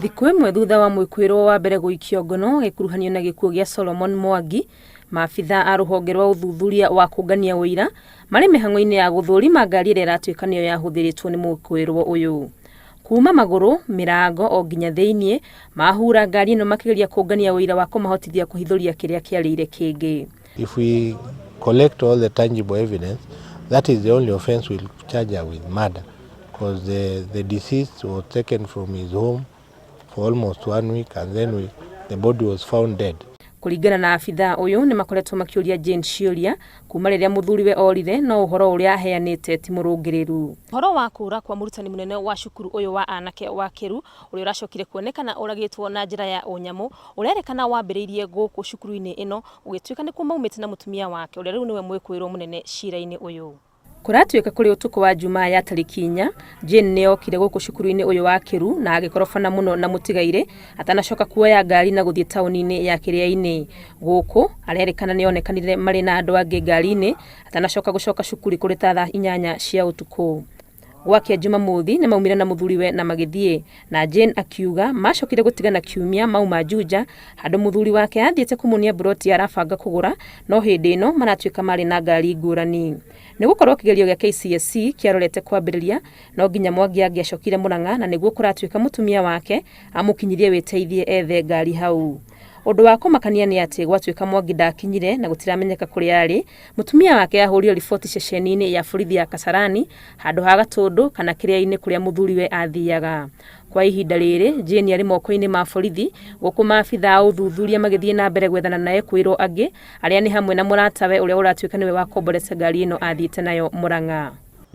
Thikũ ĩmwe thutha wa mwĩkũĩrwo wa mbere gũikio ngono gĩkuruhanio na gĩkuo gĩa Solomon Mwangi, maabitha a rũhonge rwa ũthuthuria wa kũngania ũira marĩ mĩhang'o-inĩ ya gũthũrima ngari ĩrĩa ĩratuĩka nĩyo yahũthĩrĩtwo nĩ mwĩkũĩrwo ũyũ. Kuma magũrũ, mĩrango o nginya thĩiniĩ mahura ngari ĩno makĩgeria kũngania ũira wa kũmahotithia kũhithũria kĩrĩa kĩarĩire kĩngĩ. If we collect all the tangible evidence, that is the only offense we'll charge her with, murder, because the deceased was taken from his home for almost 1 week and then the body was found dead. Kũringana na abitha ũyũ nĩ makoretwo makĩũria Jane ciũria kuma rĩrĩa mũthuriwe orire no ũhoro ũrĩa aheanĩte ti mũrũngĩrĩru. Ũhoro wa kũũra kwa mũrutani mũnene wa cukuru ũyũ wa anake wa Keru ũrĩa ũracokire kuonekana ũragĩtwo na njĩra ya ũnyamũ ũrerĩkana wambĩrĩirie gũkũ cukuru-inĩ ĩno ũgĩtuĩka nĩ kuma umĩte na mũtumia wake ũrĩa rĩu nĩwe mwĩkũĩrwo mũnene cira-inĩ ũyũ. Kũratuĩka kũrĩ ũtukũ wa Jumaa ya tarĩki 4, Jane nĩ okire gũkũ cukuru-inĩ ũyũ wa Keru na agĩkorofana mũno na mũtigaire atanacoka kuoya ngari na gũthiĩ taũni-inĩ ya Kĩrĩa-inĩ. Gũkũ arerĩkana nĩ onekanire marĩ na andũ angĩ ngari-inĩ atanacoka gũcoka cukuru kũrĩ ta thaa 8 cia ũtukũ. Gwakia Jumamothi nĩ maumire na mũthuriwe na magĩthiĩ, na Jane akiuga macokire gũtigana kiumia mauma Juja handũ mũthuri wake athiĩte kũmuonia buroti arabanga kũgũra, no hĩndĩ ĩno maratuĩka marĩ na ngari ngũrani. Nĩ gũkorwo kĩgerio gĩa KCSE kĩarorete kwambĩrĩria, no nginya Mwangi angĩacokire Mũrang'a na nĩguo kũratuĩka mũtumia wake amũkinyirie wĩteithie ethe ngari hau. Ũndũ wa kũmakania nĩ atĩ gwatuĩka Mwangi ndakinyire na gũtiramenyeka kũrĩa arĩ, mũtumia wake yahũrire riboti ceceni-inĩ ya borithi ya Kasarani handũ ha Gatũndũ kana Kĩrĩa-inĩ kũrĩa mũthuriwe athiaga. Kwa ihinda rĩrĩ Jane arĩ moko-inĩ ma borithi, gũkũ maabitha a ũthuthuria magĩthiĩ na mbere gwethana na ekwĩrwo angĩ arĩa nĩ hamwe na mũratawe ũrĩa ũratuĩka nĩwe wakomborete ngari ĩno athiĩte nayo Mũrang'a.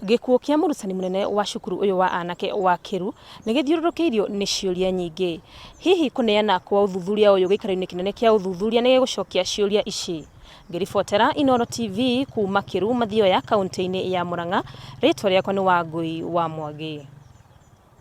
Gĩkuo kĩa mũrutani mũnene wa cukuru ũyũ wa anake wa Keru nĩ gĩthiũrũrũkĩirio nĩ ciũria nyingĩ. Hihi kũneana kwa ũthuthuria ũyũ gĩikaro-inĩ kĩnene kĩa ũthuthuria nĩ gĩgũcokia ciũria ici? Ngĩribotera Inooro TV kuma Keru Mathioya kaunti-inĩ ya Mũrang'a, rĩtwa rĩakwa nĩ Wangui wa Mwangi.